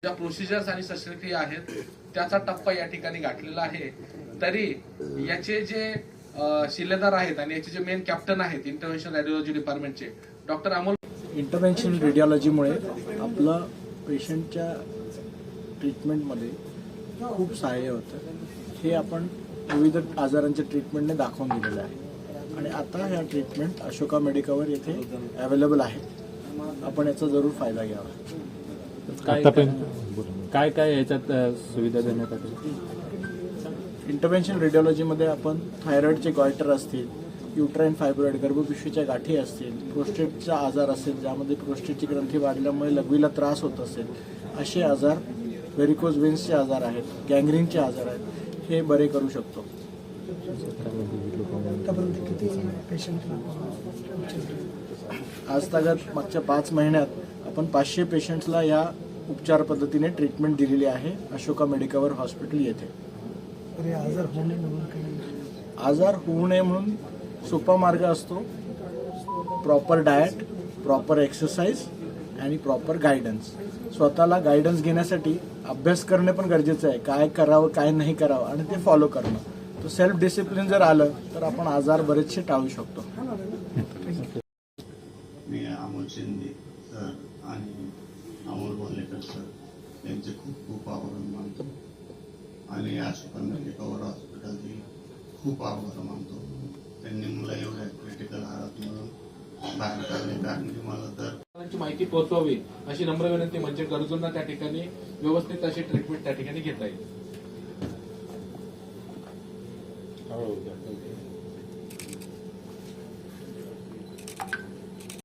ज्या प्रोसिजर्स आणि शस्त्रक्रिया आहेत त्याचा टप्पा या ठिकाणी गाठलेला आहे. तरी याचे जे शिलेदार आहेत आणि याचे जे मेन कॅप्टन आहेत इंटरव्हेन्शन रेडिओलॉजी डिपार्टमेंटचे डॉक्टर अमोल, इंटरव्हेन्शन रेडिओलॉजीमुळे आपलं पेशंटच्या ट्रीटमेंटमध्ये खूप सहाय्य होतं. हे आपण विविध आजारांच्या ट्रीटमेंटने दाखवून दिलेलं आहे आणि आता ह्या ट्रीटमेंट अशोका मेडिकवर येथे अवेलेबल आहेत. आपण याचा जरूर फायदा घ्यावा. काय काय याच्यात सुविधा देण्यात आली? इंटरव्हेन्शन रेडिओलॉजीमध्ये आपण थायरॉइडचे गॉयटर असतील, युट्राईन फायब्रॉइड गर्भपिशवीच्या गाठी असतील, प्रोस्टेटचा आजार असेल ज्यामध्ये प्रोस्टेटची ग्रंथी वाढल्यामुळे लघवीला त्रास होत असेल, असे आजार, व्हेरिकोज वेन्सचे आजार आहेत, गँग्रीनचे आजार आहेत, हे बरे करू शकतो. आज तागात मागच्या 5 महिन्यात आपण 500 पेशंट्सला या उपचार पद्धतीने ट्रीटमेंट दिलेली आहे अशोका मेडिकवर हॉस्पिटल येथे. आजार होऊ नये म्हणून सोपा मार्ग असतो. प्रॉपर डाएट, प्रॉपर एक्सरसाइज आणि प्रॉपर गायडन्स. स्वतःला गायडन्स घेण्यासाठी अभ्यास करणे पण गरजेचं आहे. काय करावं काय नाही करावं आणि ते फॉलो करणं. तो सेल्फ डिसिप्लिन जर आलं तर आपण आजार बरेचसे टाळू शकतो. मी अमोल शिंदे सर आणि अमोल बोलेकर सर यांचे खूप खूप आभार मानतो आणि अशोका मेडिकवर हॉस्पिटलचे खूप आभार मानतो. त्यांनी मला एवढ्या क्रिटिकल हालतमधून बाहेर काढले. कारण की मला तर माहिती पोहोचवावी अशी नम्र विनंती. म्हणजे गरजूंना त्या ठिकाणी व्यवस्थित अशी ट्रीटमेंट त्या ठिकाणी घेता येईल.